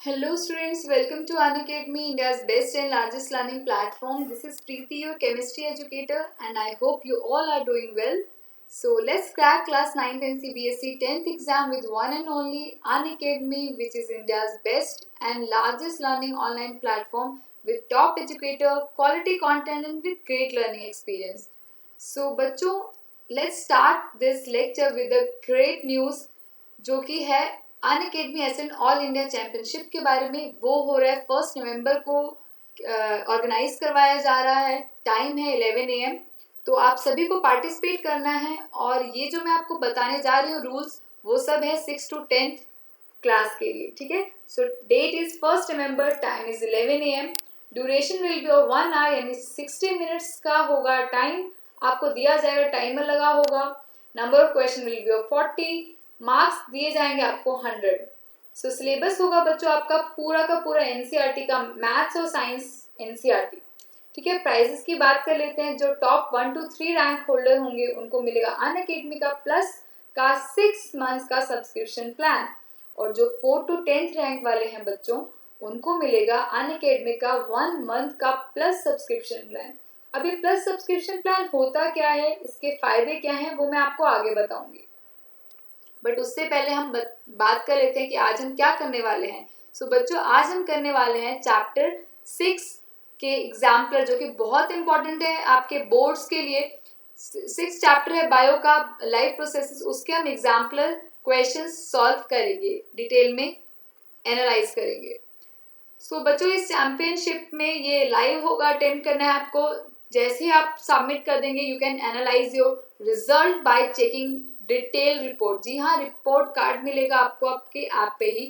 Hello students, welcome to Unacademy, India's best and largest learning platform. This is Preeti, your chemistry educator, and I hope you all are doing well. So let's crack class 9th and CBSE 10th exam with one and only Unacademy, which is India's best and largest learning online platform with top educator, quality content and with great learning experience. So बच्चों, let's start this lecture with the great news जो कि है Unacademy SN all India championship के बारे में। वो हो रहा है 1 नवंबर को, ऑर्गेनाइज करवाया जा रहा है। टाइम है 11 AM। तो आप सभी को पार्टिसिपेट करना है और ये जो मैं आपको बताने जा रही हूँ रूल्स, वो सब है 6 to 10th क्लास के लिए, ठीक है। So date is 1 November, time is 11 AM, duration will be 1 hour यानी 60 मिनट्स का होगा टाइम। आपको दिया जाएगा, टाइमर लगा होगा। Number of question will be 40, marks दिए जाएंगे आपको 100। सो सिलेबस होगा बच्चों आपका पूरा का पूरा एनसीईआरटी का, मैथ्स और साइंस एनसीईआरटी, ठीक है। प्राइजेस की बात कर लेते हैं। जो टॉप 1 to 3 रैंक होल्डर होंगे उनको मिलेगा अनअकैडमी का प्लस का 6 मंथ्स का सब्सक्रिप्शन प्लान, और जो 4 to 10th रैंक वाले हैं बच्चों, उनको मिलेगा अनअकैडमी का 1 मंथ का प्लस सब्सक्रिप्शन प्लान। अभी प्लस सब्सक्रिप्शन प्लान होता क्या है, इसके फायदे क्या हैं, वो मैं आपको आगे बताऊंगी। बट उससे पहले हम बात कर लेते हैं कि आज हम क्या करने वाले हैं। सो बच्चों, आज हम करने वाले हैं चैप्टर 6 के एग्जाम्पलर, जो कि बहुत इंपॉर्टेंट है आपके बोर्ड्स के लिए। 6 चैप्टर है बायो का, लाइफ प्रोसेसेस, उसके हम एग्जाम्पलर क्वेश्चन सॉल्व करेंगे, डिटेल में एनालाइज करेंगे। सो बच्चों, इस चैंपियनशिप में ये लाइव होगा, अटेम्प्ट करना है आपको। जैसे ही आप सबमिट कर देंगे, you can analyse your result by checking detail report. जी हाँ, रिपोर्ट कार्ड मिलेगा आपको आपके ऐप पे ही।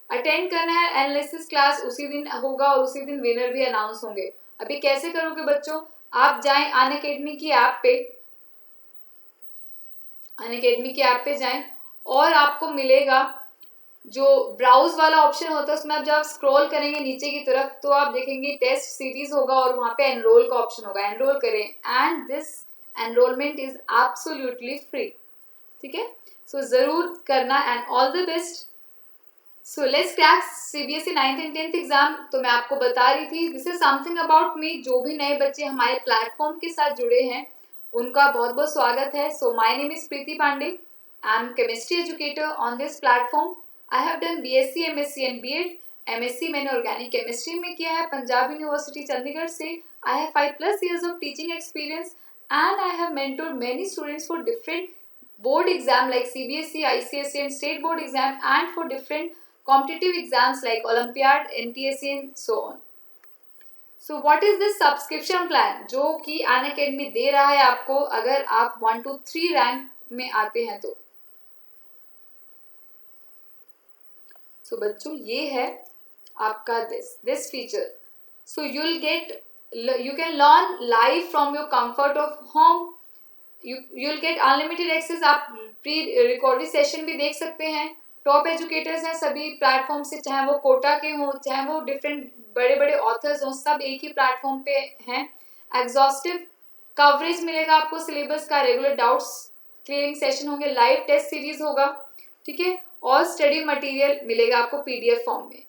अटेंड करना है एनालिसिस क्लास, उसी दिन होगा और उसी दिन विनर भी अनाउंस होंगे। अभी कैसे करोगे बच्चों, आप जाएं अनअकैडमी की ऐप पे, अनअकैडमी की ऐप पे जाएं और आपको मिलेगा जो ब्राउज वाला ऑप्शन होता है, उसमें आप जब स्क्रॉल करेंगे नीचे की तरफ तो आप देखेंगे टेस्ट सीरीज होगा और वहां पे एनरोल का ऑप्शन होगा। एनरोल करें and this enrolment is absolutely free, ठीक है। सो जरूर करना and all the best. So let's crack CBSE 9th and 10th exam. तो मैं आपको बता रही थी, this is something about me. जो भी नए बच्चे हमारे प्लेटफॉर्म के साथ जुड़े हैं उनका बहुत बहुत स्वागत है। So my name is Preeti Pandey, I am chemistry educator on this platform. I have done BSc, MSc and BEd. MSc मैंने ऑर्गेनिक केमिस्ट्री में किया है पंजाब यूनिवर्सिटी चंडीगढ़ से। आई हैव 5+ years of teaching experience and I have mentored many students for different board exam like CBSE, ICSE and state board exam, and for different competitive exams like Olympiad, NTSE and so on. So what is this subscription plan जो कि Unacademy दे रहा है आपको अगर आप 1 to 3 rank में आते हैं तो। So बच्चों, ये है आपका this feature. So you can learn live from your comfort of home. you'll get unlimited access। आप प्री रिकॉर्डेड सेशन भी देख सकते हैं। टॉप एजुकेटर्स हैं सभी प्लेटफॉर्म से, चाहे वो कोटा के हों, चाहे वो डिफरेंट बड़े बड़े ऑथर्स हों, सब एक ही प्लेटफॉर्म पे हैं। एग्जॉस्टिव कवरेज मिलेगा आपको सिलेबस का, रेगुलर डाउट्स क्लियरिंग सेशन होंगे, लाइव टेस्ट सीरीज होगा, ठीक है, और स्टडी मटेरियल मिलेगा आपको पीडीएफ फॉर्म में।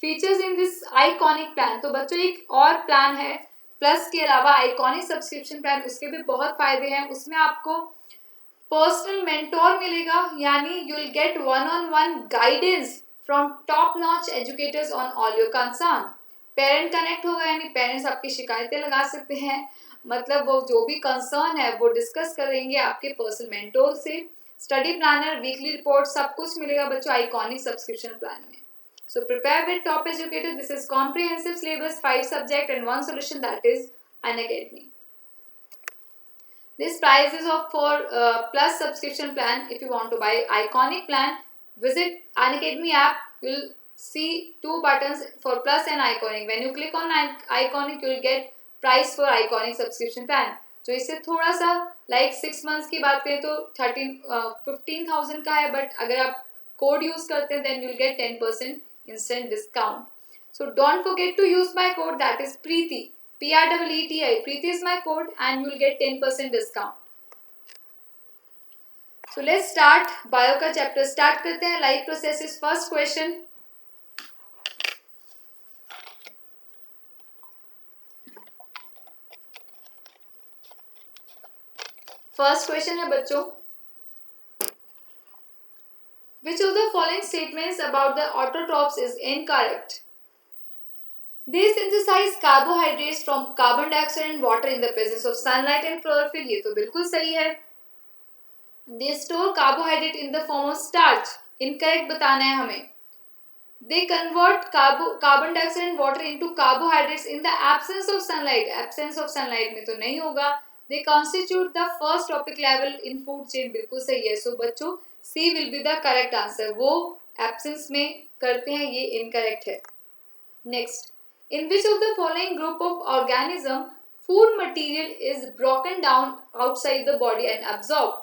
Features in this iconic plan. तो बच्चों, एक और प्लान है प्लस के अलावा, आइकॉनिक सब्सक्रिप्शन प्लान, उसके भी बहुत फायदे हैं। उसमें आपको पर्सनल मेंटोर मिलेगा, यानी you will get 1-on-1 guidance from top notch educators on all your concern. Parent connect होगा, यानी पेरेंट्स आपकी शिकायतें लगा सकते हैं, मतलब वो जो भी कंसर्न है वो डिस्कस करेंगे आपके पर्सनल मेंटोर से। स्टडी प्लानर, वीकली रिपोर्ट, सब कुछ मिलेगा बच्चों आइकॉनिक सब्सक्रिप्शन प्लान में। So prepare with top educator. This is comprehensive syllabus, 5 subject and 1 solution, that is Unacademy. This price is of for plus subscription plan. If you want to buy iconic plan, visit Unacademy app. You'll see 2 buttons for plus and iconic. When you click on iconic, you'll get price for iconic subscription plan. जो इससे थोड़ा सा like 6 months की बात करें तो 15,000 का है, बट अगर आप कोड यूज करते हैं then you'll get 10% instant discount. So don't forget to use my code, that is Preeti, PREETI. Preeti is my code and you'll get 10% discount. So let's start, bio का chapter start करते हैं। Life processes, first question. First question है बच्चों, which of the following statements about the autotrophs is incorrect? They synthesize carbohydrates from carbon dioxide and water in the presence of sunlight and chlorophyll. ये तो बिल्कुल सही है। They store carbohydrate in the form of starch. Incorrect बताना है हमें। They convert carbon dioxide and water into carbohydrates in the absence of sunlight. Absence of sunlight में तो नहीं होगा। They constitute the first tropic level in food chain. बिल्कुल सही है। So बच्चों C will be the correct answer. वो absence में करते हैं, ये incorrect है। Next, in which of the following group of organism food material is broken down outside the body and absorbed?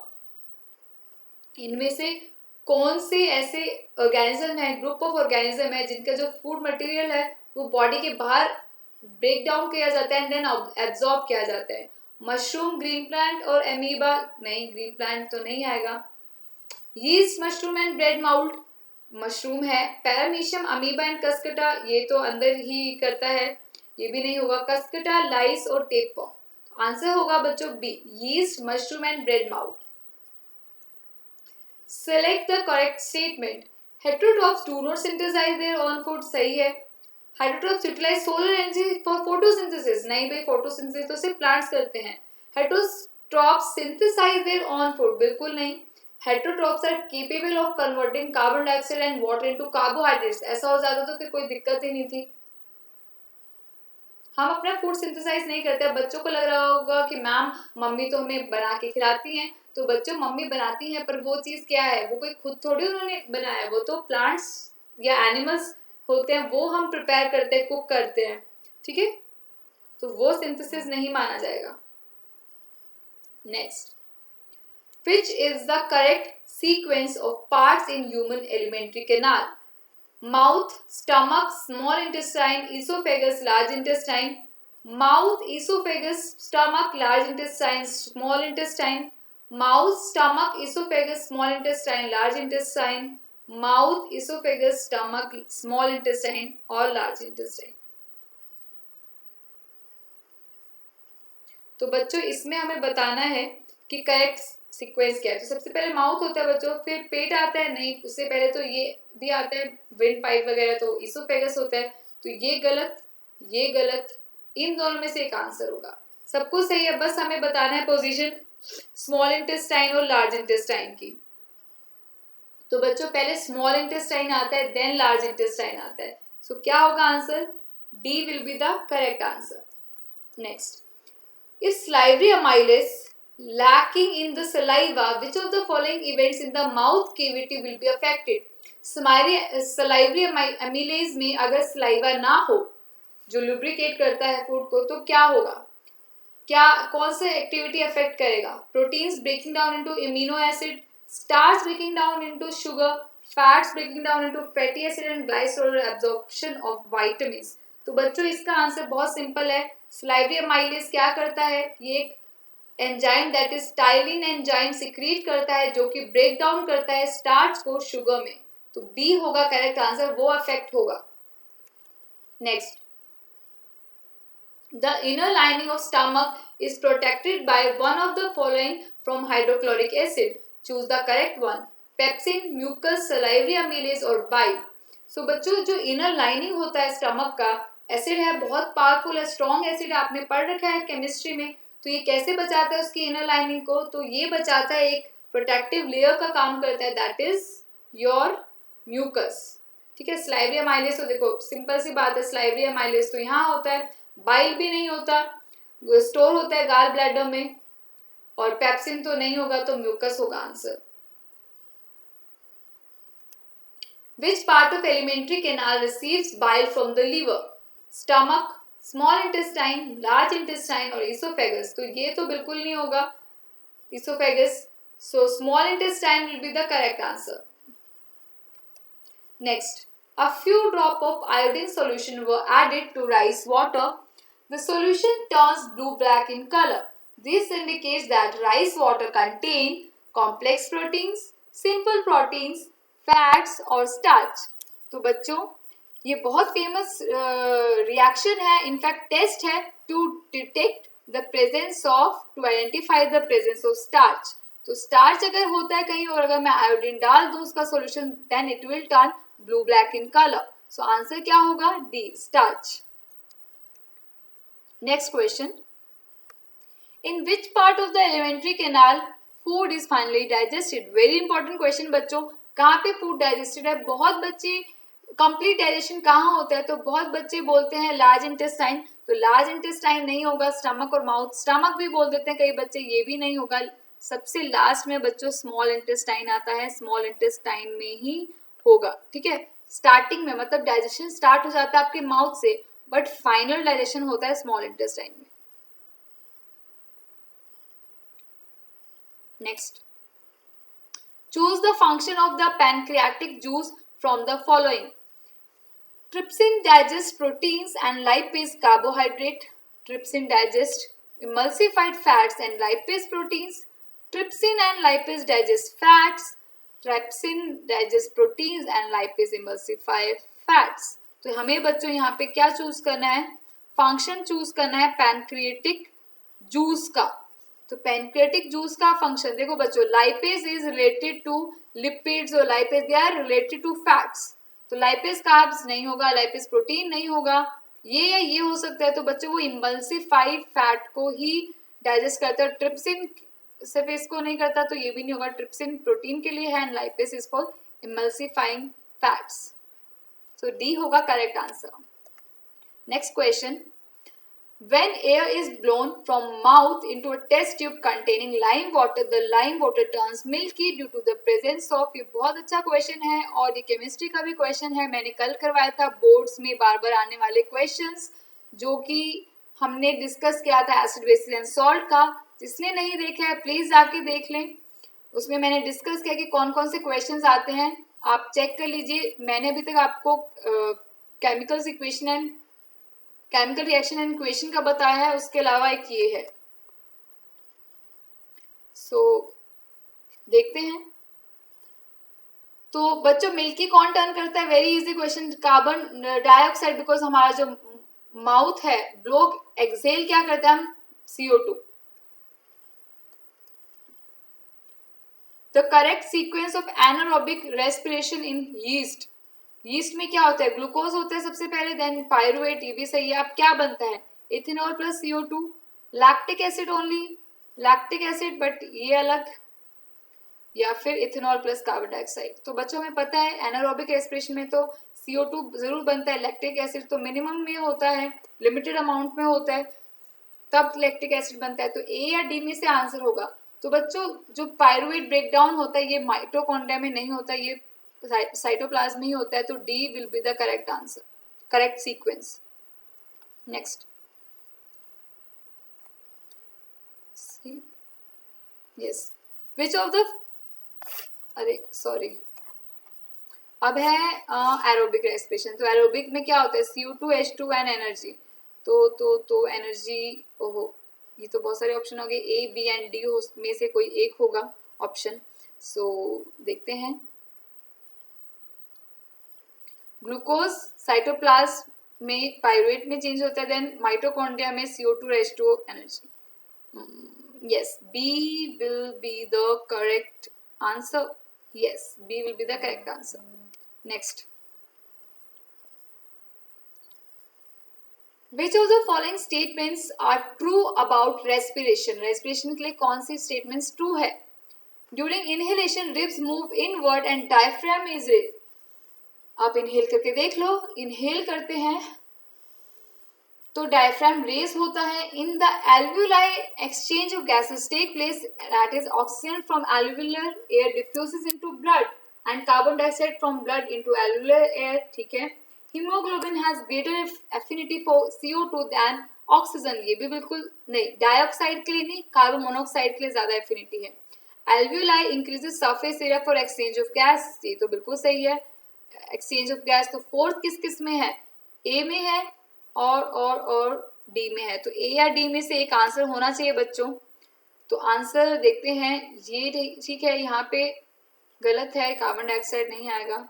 इनमें से कौन से ऐसे ऑर्गेनिज्म है, ग्रुप ऑफ ऑर्गेनिज्म है जिनका जो फूड मटेरियल है वो बॉडी के बाहर ब्रेक डाउन किया जाता है एंड देन एब्जॉर्ब किया जाता है? मशरूम, ग्रीन प्लांट और एमीबा? नहीं, ग्रीन प्लांट तो नहीं आएगा। Yeast, mushroom and bread mould? Mushroom है। Paramecium, amoeba and cuscuta? ये तो अंदर ही करता है, ये भी नहीं होगा। कस्कटा, लाइस और टेपवर्म? आंसर होगा बच्चों B, yeast, mushroom and bread mould. Select the correct statement. Heterotrophs do not synthesize their own food. सही है। Heterotrophs utilize solar energy for photosynthesis. नहीं भाई, photosynthesis तो सिर्फ plants करते हैं। Heterotrophs synthesize their own food. बिल्कुल नहीं। Heterotrophs are capable of converting carbon dioxide and water into carbohydrates. ऐसा हो जाता तो फिर कोई दिक्कत ही नहीं थी। हम अपना फूड सिंथेसाइज नहीं करते। बच्चों को लग रहा होगा कि मैम मम्मी तो हमें बना के खिलाती हैं, तो बच्चों मम्मी बनाती हैं पर वो चीज़ क्या है, वो कोई खुद थोड़ी उन्होंने बनाया, वो तो प्लांट्स या एनिमल्स होते हैं, वो हम प्रिपेयर करते हैं, कुक करते हैं, ठीक है, तो वो सिंथेसिस नहीं माना जाएगा। Next, which is the correct sequence of parts in human alimentary canal? Mouth, stomach, small intestine, esophagus, large intestine. Mouth, esophagus, stomach, large intestine, small intestine. Mouth, stomach, esophagus, small intestine, large intestine. Mouth, esophagus, stomach, small intestine or large intestine. तो बच्चों इसमें हमें बताना है कि correct sequence क्या है। तो सबसे पहले माउथ होता है बच्चों, फिर पेट आता है, नहीं उससे पहले तो ये भी आता है विंड पाइप वगैरह, तो इसोफेगस होता है, तो ये गलत, ये गलत, इन दोनों में से एक आंसर होगा। सब कुछ सही है, बस हमें बताना है पोजीशन स्मॉल इंटेस्टाइन और लार्ज इंटेस्टाइन की। तो बच्चों पहले स्मॉल इंटेस्टाइन आता है, देन लार्ज इंटेस्टाइन आता है, सो क्या होगा answer? D will be the correct answer. Next, if salivary amylase lacking in the saliva, which of the following events in the mouth cavity will be affected? salivary amylase में अगर saliva ना हो जो lubricate करता है food को, तो क्या होगा? क्या कौन सा एक्टिविटी अफेक्ट करेगा? Proteins breaking down into amino acid, starch breaking down into sugar, fats breaking down into fatty acid and glycerol, absorption of vitamins. तो बच्चों इसका आंसर बहुत सिंपल है। salivary amylase क्या करता है? ये एक enzyme that is ptyalin enzyme secrete करता है जो कि ब्रेक डाउन करता है स्टार्च को शुगर में, तो बी होगा करेक्ट आंसर, वो अफेक्ट होगा। Next, the inner lining of stomach is protected by one of the following from hydrochloric acid. Choose the correct one. Pepsin, mucus, salivary amylase और bile. So बच्चों जो inner lining होता है stomach का, acid है, बहुत powerful है, strong acid, आपने पढ़ रखा है केमिस्ट्री में। तो ये कैसे बचाता है उसकी इनर लाइनिंग को? तो ये बचाता है, एक प्रोटेक्टिव लेयर का काम करता है, दैट इज योर म्यूकस, ठीक है। salivary amylase तो देखो सिंपल सी बात है, salivary amylase तो यहाँ होता है, बाइल भी नहीं होता, स्टोर होता है गाल ब्लैडर में, और पेप्सिन तो नहीं होगा, तो म्यूकस होगा answer. Which part of alimentary canal receives bile from the liver? Stomach, small intestine, large intestine और esophagus? तो ये तो बिल्कुल नहीं होगा esophagus, so small intestine will be the correct answer. Next, a few drops of iodine solution were added to rice water. The solution turns blue-black in color. This indicates that rice water contains complex proteins, simple proteins, fats और starch. तो बच्चों ये बहुत famous reaction है, in fact test है to detect the presence of, to identify the presence of starch. तो starch अगर होता है कहीं और अगर मैं आयोडीन डाल दूं उसका solution, then it will turn blue black in colour. So answer क्या होगा? D, starch. Next question, in which part of the alimentary canal food is finally digested? Very important question बच्चों, कहाँ पे फूड डाइजेस्टेड है? बहुत बच्चे complete digestion कहाँ होता है, तो बहुत बच्चे बोलते हैं लार्ज इंटेस्टाइन, तो लार्ज इंटेस्टाइन नहीं होगा, स्टमक और माउथ, स्टमक भी बोल देते हैं कई बच्चे, ये भी नहीं होगा। सबसे लास्ट में बच्चों स्मॉल इंटेस्टाइन आता है, स्मॉल इंटेस्टाइन में ही होगा, ठीक है। स्टार्टिंग में मतलब डाइजेशन स्टार्ट हो जाता है आपके माउथ से, बट फाइनल डाइजेशन होता है स्मॉल इंटेस्टाइन में। Next, choose the function of the pancreatic juice from the following. Trypsin digests proteins and lipase carbohydrate. Trypsin digests emulsified fats and lipase proteins. Trypsin and lipase digest fats. Trypsin digests proteins and lipase emulsify fats. तो हमें बच्चों यहाँ पे क्या choose करना है? Function choose करना है पैनक्रिएटिक जूस का। तो पैनक्रिएटिक जूस का फंक्शन देखो बच्चों, lipase is related to lipids और lipase they are related to fats. तो लाइपेज कार्ब्स नहीं होगा, लाइपेज प्रोटीन नहीं होगा, ये या ये हो सकता है। तो बच्चों वो इमल्सिफाइड फैट को ही डाइजेस्ट करता है, ट्रिप्सिन सिर्फ इसको नहीं करता, तो ये भी नहीं होगा। ट्रिप्सिन प्रोटीन के लिए है and lipase is for emulsifying fats. So D होगा correct answer. Next question, when air is blown from mouth into a test tube containing lime water, the lime water turns milky due to the presence of, ये बहुत अच्छा question है और ये chemistry का भी question है, मैंने कल करवाया था बोर्ड्स में बार बार आने वाले क्वेश्चंस, जो कि हमने डिस्कस किया था एसिड बेसिस एंड सॉल्ट का। जिसने नहीं देखा है प्लीज जाके देख लें, उसमें मैंने डिस्कस किया कि कौन कौन से क्वेश्चंस आते हैं, आप चेक कर लीजिए। मैंने अभी तक आपको chemicals equation and chemical reaction and equation का बताया है, उसके अलावा एक ये है। सो देखते हैं। तो बच्चों मिल्की कौन टर्न करता है? Very easy question, carbon dioxide, because हमारा जो माउथ है ब्लो एक्सहेल क्या करता है हम? CO2। The correct sequence of anaerobic respiration in yeast, yeast में क्या होता है? ग्लूकोज होता है सबसे पहले, देन पायरुवेट, ये भी सही है। अब क्या बनता है? Ethanol plus CO2, lactic acid only, lactic acid but ये अलग, या फिर इथेनॉल प्लस कार्बन डाइऑक्साइड। तो बच्चों हमें पता है एनारोबिक रेस्पिरेशन में तो CO2 जरूर बनता है, लैक्टिक एसिड तो मिनिमम में होता है, लिमिटेड अमाउंट में होता है, तब लैक्टिक एसिड बनता है। तो ए या डी में से आंसर होगा। तो बच्चों जो पायरुवेट ब्रेकडाउन होता है ये माइटोकॉन्ड्रिया में नहीं होता, ये साइटोप्लाज्म में ही होता है। तो D will be the correct answer, correct sequence. Next, yes, which of the, अरे सॉरी, अब है एरोबिक रेस्पिरेशन। तो एरोबिक में क्या होता है? CO2 H2 and energy. तो एनर्जी, ओहो ये तो बहुत सारे ऑप्शन हो गए, A B एंड D में से कोई एक होगा ऑप्शन। सो देखते हैं, ग्लूकोज साइटोप्लाज्म में पायरुवेट में चेंज होता है, देन माइटोकॉन्ड्रिया में CO2 H2 energy. Yes, B will be the correct answer. Yes, B will be the correct answer. Next, which of the following statements are true about respiration? Respiration के लिए कौन सी statements true है? During inhalation, ribs move inward and diaphragm is raised. आप inhale करके देख लो, inhale करते हैं तो डायफ्राम रेज होता है। In the alveoli exchange of gases take place, that is oxygen from alveolar air diffuses into blood and carbon dioxide from blood into alveolar air, ठीक है। Haemoglobin has greater affinity for CO2 than oxygen, ये भी बिल्कुल नहीं, dioxide के लिए नहीं, carbon monoxide के लिए ज्यादा एफिनिटी है। Alveoli increases surface area for exchange of gas, ये तो बिल्कुल सही है, एक्सचेंज ऑफ गैस। तो फोर्थ किस में है? ए में है और डी में है। तो ए या डी में से एक आंसर होना चाहिए बच्चों। तो आंसर देखते हैं, ये ठीक है, यहाँ पे गलत है, कार्बन डाइऑक्साइड नहीं आएगा,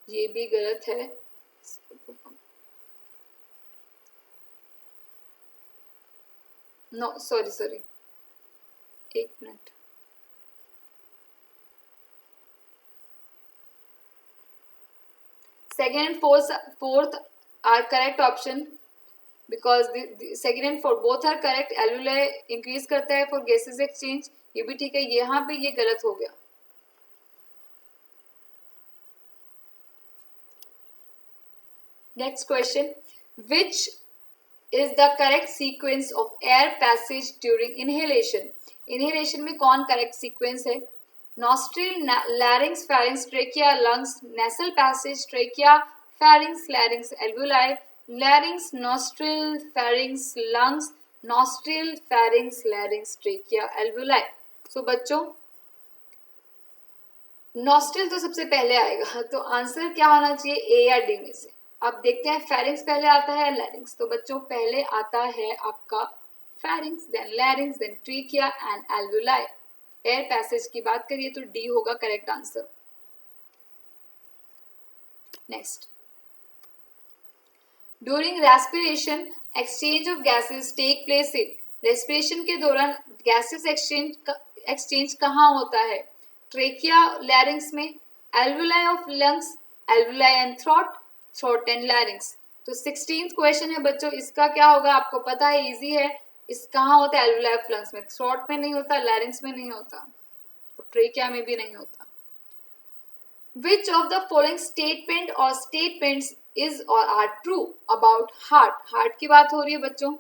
ये भी गलत है। नो सॉरी, एक minute, second and fourth are correct option because the second and fourth both are correct. alveoli increase करता है for gases exchange, ये भी ठीक है, यहाँ पे ये गलत हो गया। Next question, which is the correct sequence of air passage during inhalation? Inhalation में कौन correct sequence है? Nostril, larynx, pharynx, trachea, lungs, nasal passage, trachea, pharynx, larynx, alveoli, larynx, nostril, pharynx, lungs, nostril, pharynx, larynx, trachea, alveoli. So बच्चों nostril तो सबसे पहले आएगा, तो answer क्या होना चाहिए, ए या डी में से। अब देखते हैं फेरिंग्स पहले आता है या लैरिंग्स, तो बच्चों पहले आता है आपका pharynx, then larynx, then trachea and alveoli. Air passage की बात करिए तो डी होगा correct answer. Next, during respiration exchange of gases take place in, respiration के दौरान गैसेस एक्सचेंज कहाँ होता है, ट्रेकिया लैरिंग्स में, alveoli of lungs, alveoli and throat and लैरिंग्स। तो 16th क्वेश्चन है बच्चों, इसका क्या होगा आपको पता है, इजी है। इस कहाँ होता है, एल्वुलाई ऑफ लंग्स में, थ्रोट में नहीं होता, लैरिंग्स में नहीं होता, तो ट्रेकिया में भी नहीं होता। Which of the following statement or statements is or are true about heart? Heart की बात हो रही है बच्चों।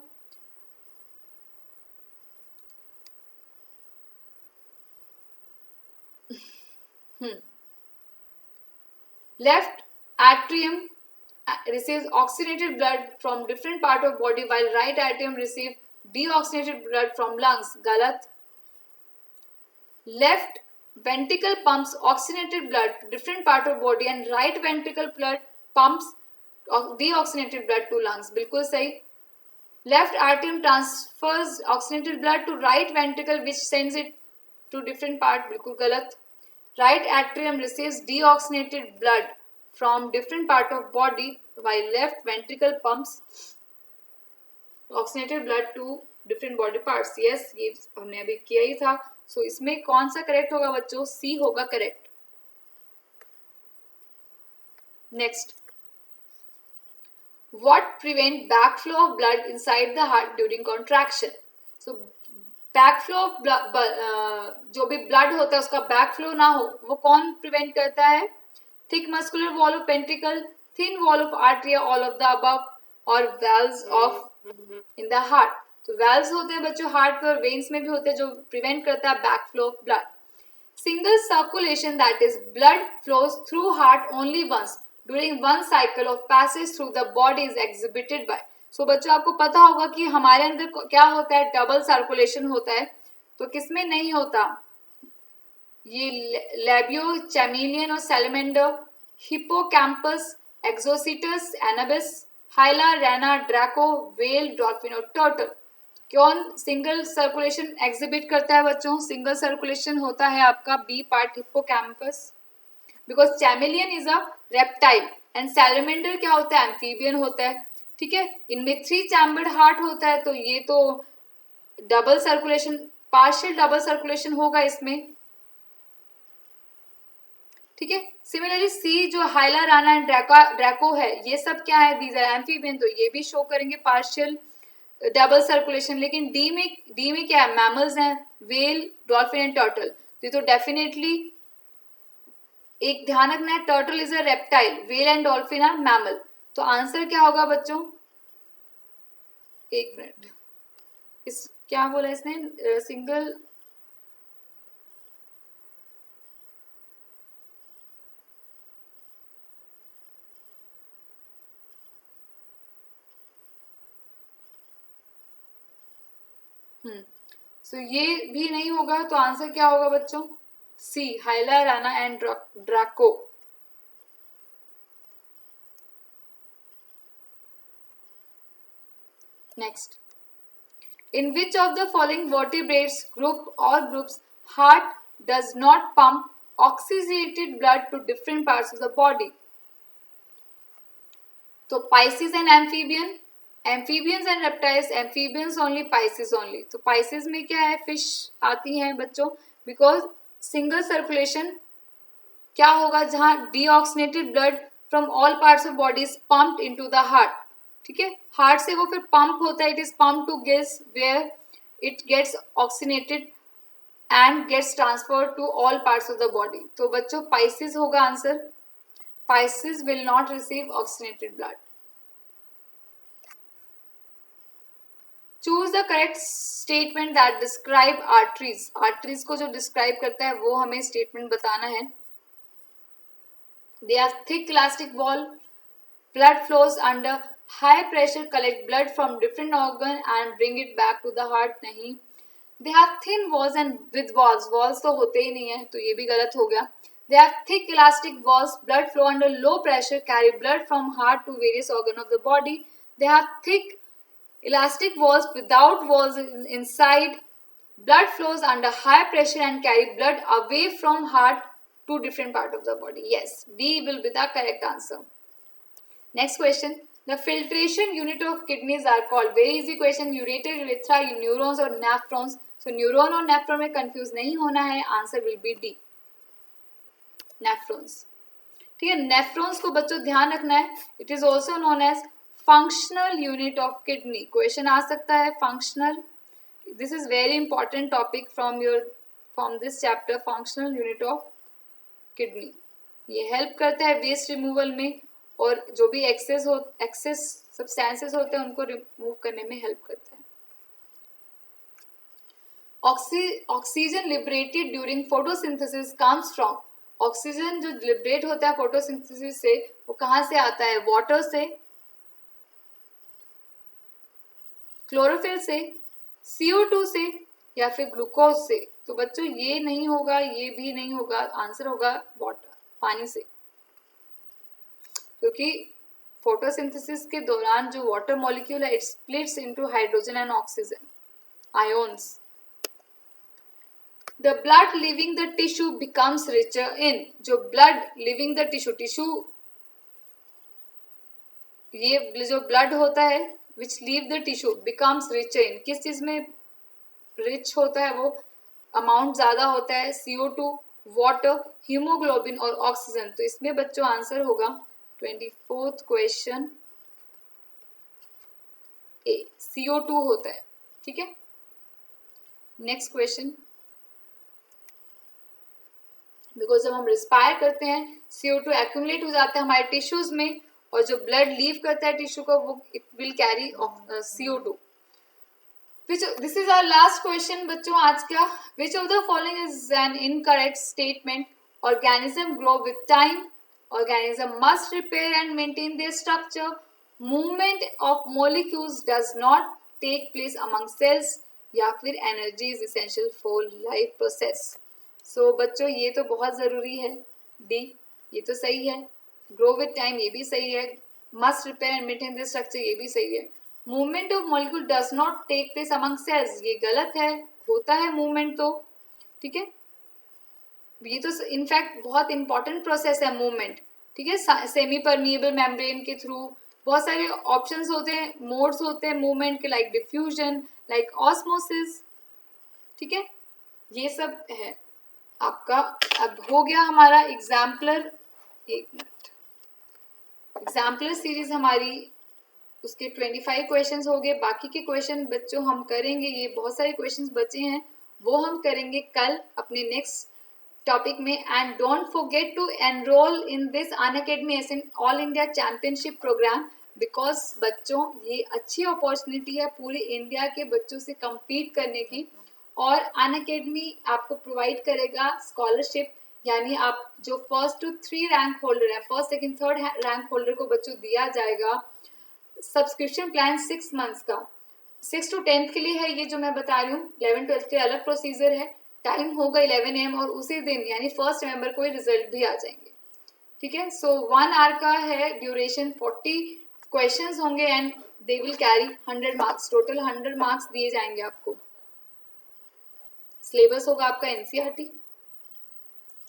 Left atrium receives oxygenated blood from different part of body while right atrium receives deoxygenated blood from lungs. गलत। Left ventricle pumps oxygenated blood to different part of body and right ventricle blood pumps deoxygenated blood to lungs. बिल्कुल सही। Left atrium transfers oxygenated blood to right ventricle which sends it to different part. बिल्कुल गलत। Right atrium receives deoxygenated blood from different part of body while left ventricle pumps oxygenated blood to different body parts. Yes, ये हमने अभी किया ही था। So इसमें कौन सा करेक्ट होगा बच्चों, सी होगा correct. Next, what prevent backflow of blood inside the heart during contraction? So backflow of जो भी ब्लड होता है उसका बैकफ्लो ना हो, वो कौन प्रिवेंट करता है, thick muscular wall of ventricle, thin wall of arteria, all of the above, और valves of in the heart. तो वेल्व्स होते हैं बच्चों हार्ट पे और वेन्स में भी होते हैं जो प्रिवेंट करता है backflow of blood. Single circulation that is blood flows through heart only once during one cycle of passage through the body is exhibited by. So बच्चों आपको पता होगा कि हमारे अंदर क्या होता है, डबल सर्कुलेशन होता है, तो किसमें नहीं होता, ये लेबियो, चैमिलियन और salamander, hippocampus, exocoetus, anabas, hyla, rana, draco, whale, dolphin और टर्टल। कौन सिंगल सर्कुलेशन एग्जिबिट करता है बच्चों, सिंगल सर्कुलेशन होता है आपका B part, hippocampus, because chameleon is a reptile and salamander क्या होता है, एम्फीबियन होता है। ठीक है, इनमें 3 चैम्बर्ड हार्ट होता है, तो ये तो double circulation, partial double circulation होगा इसमें। ठीक है, सिमिलरली सी जो हाइला, राना एंड ड्रैको है, ये सब क्या है, दीज आर एम्फीबियन, तो ये भी शो करेंगे पार्शियल डबल सर्कुलेशन। लेकिन डी में क्या है, मैमल्स हैं, वेल, डॉल्फिन एंड टर्टल, तो ये तो डेफिनेटली एक ध्यान रखना है, turtle is a reptile, whale and dolphin are mammal. तो आंसर क्या होगा बच्चों, एक मिनट, इस क्या बोला इसने, सिंगल सो ये भी नहीं होगा, तो आंसर क्या होगा बच्चों, C, hyla, rana and draco. Next, In which of the following vertebrates group or groups heart does not pump oxygenated blood to different parts of the body? तो Pisces and amphibian, amphibians and reptiles, amphibians only, Pisces only. तो Pisces में क्या है, fish आती हैं बच्चों, because single circulation क्या होगा, जहां deoxygenated blood from all parts of body is pumped into the heart. ठीक है, हार्ट से वो फिर पंप होता है, it is pump to gills where it gets oxygenated and gets transfer to all parts of the body. तो बच्चों pisces होगा answer. Pisces will not receive oxygenated blood. Choose the correct statement that describe arteries. Arteries को जो describe करता है वो हमें statement बताना है. They have thick elastic wall. Blood flows under high pressure, collect blood from different organ and bring it back to the heart. नहीं. They have thin walls and with walls. Walls तो होते ही नहीं है, तो ये भी गलत हो गया. They have thick elastic walls. Blood flow under low pressure, carry blood from heart to various organ of the body. They have thick elastic walls without walls inside. Blood flows under high pressure and carry blood away from heart to different part of the body. Yes, D will be the correct answer. Next question. The filtration unit of kidneys are called. Very easy question. Ureter, urethra, neurons or nephrons. So neuron और nephron में confuse नहीं होना है. Answer will be D. Nephrons. ठीक है, nephrons को बच्चों ध्यान रखना है. It is also known as functional unit of kidney. Question आ सकता है functional. This is very important topic from this chapter. Functional unit of kidney. ये हेल्प करता है वेस्ट रिमूवल में, और जो भी एक्सेस सब्सटेंसेस होते हैं उनको रिमूव करने में हेल्प करता है. Oxygen liberated during photosynthesis comes from. Oxygen जो लिबरेट होता है फोटोसिंथेसिस से, वो कहाँ से आता है? वाटर से, क्लोरोफिल से, CO2 से, या फिर ग्लूकोज से. तो बच्चों ये नहीं होगा, ये भी नहीं होगा. आंसर होगा वाटर, पानी से, क्योंकि फोटोसिंथेसिस के दौरान जो वाटर मॉलिक्यूल है it splits into hydrogen and oxygen ions. The blood leaving the tissue becomes richer in. जो ब्लड लिविंग द टिश्यू ये जो ब्लड होता है which leave the tissue becomes richer in. किस चीज में रिच होता है? वो अमाउंट ज्यादा होता है CO2, वाटर, हीमोग्लोबिन और ऑक्सीजन. तो इसमें बच्चों आंसर होगा 24th क्वेश्चन ए, CO2 होता है. ठीक है, नेक्स्ट क्वेश्चन. बिकॉज जब हम रिस्पायर करते हैं CO2 एक्यूमुलेट हो जाता है हमारे टिश्यूज में, और जो ब्लड लीव करता है टिश्यू को वो it will carry CO2. This is our last question बच्चों आज का. Which of the following is an incorrect statement? Organism grow with time. Organism must repair and maintain their structure. Movement of molecules does not take place among cells. या फिर energy is essential for life process. So बच्चों ये तो बहुत ज़रूरी है. D ये तो सही है. Grow with time ये भी सही है. Must repair and maintain their structure ये भी सही है. Movement of molecule does not take place among cells ये गलत है. होता है मूवमेंट तो. ठीक है, ये तो इनफैक्ट बहुत इंपॉर्टेंट प्रोसेस है मूवमेंट. ठीक है, सेमी परमिएबल मेम्ब्रेन के थ्रू बहुत सारे ऑप्शंस होते हैं, मोड्स होते हैं मूवमेंट के, लाइक डिफ्यूजन, लाइक ऑस्मोसिस. ठीक है, ये सब है आपका. अब हो गया हमारा एग्जाम्पलर. एक मिनट, एग्जाम्पलर सीरीज हमारी उसके 25 क्वेश्चंस हो गए. बाकी के क्वेश्चन बच्चों हम करेंगे, ये बहुत सारे क्वेश्चंस बचे हैं वो हम करेंगे कल अपने नेक्स्ट टॉपिक में. And don't forget to enrol in this Unacademy SN all India championship programme, because बच्चों ये अच्छी अपॉर्चुनिटी है पूरे इंडिया के बच्चों से compete करने की. और अनअकैडमी आपको प्रोवाइड करेगा स्कॉलरशिप, यानी आप जो 1st to 3 रैंक होल्डर है, 1st, 2nd, 3rd rank holder को बच्चों दिया जाएगा सब्सक्रिप्शन प्लान 6 मंथ्स का. 6 to 10th के लिए है ये जो मैं बता रही हूँ. 11, 12 के अलग प्रोसीजर है. टाइम होगा 11 AM और उसी दिन यानी 1 नवंबर को रिजल्ट भी आ जाएंगे. ठीक है, सो 1 आवर का है ड्यूरेशन. 40 क्वेश्चंस होंगे and they will carry 100 marks. Total 100 marks दिए जाएंगे आपको. सिलेबस होगा आपका एनसीईआरटी.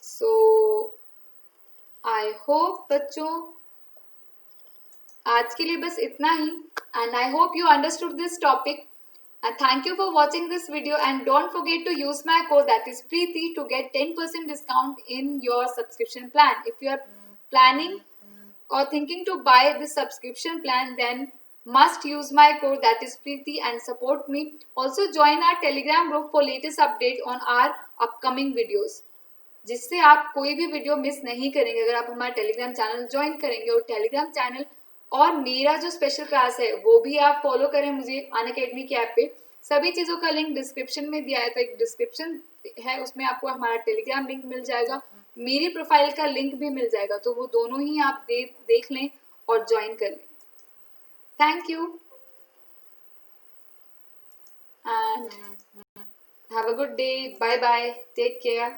सो आई होप बच्चों आज के लिए बस इतना ही. And I hope you understood this topic. And thank you for watching this video, and don't forget to use my code, that is Preeti, to get 10% discount in your subscription plan. If you are planning or thinking to buy this subscription plan, then must use my code, that is Preeti, and support me. Also join our Telegram group for latest update on our upcoming videos, जिससे आप कोई भी video miss नहीं करेंगे अगर आप हमारा Telegram channel join करेंगे. और टेलीग्राम चैनल और मेरा जो स्पेशल क्लास है वो भी आप फॉलो करें मुझे अनअकैडमी की ऐप पे. सभी चीज़ों का लिंक डिस्क्रिप्शन में दिया है, तो एक डिस्क्रिप्शन है उसमें आपको हमारा टेलीग्राम लिंक मिल जाएगा, मेरी प्रोफाइल का लिंक भी मिल जाएगा. तो वो दोनों ही आप देख लें और ज्वाइन कर लें. Thank you and have a good day. Bye bye. Take care.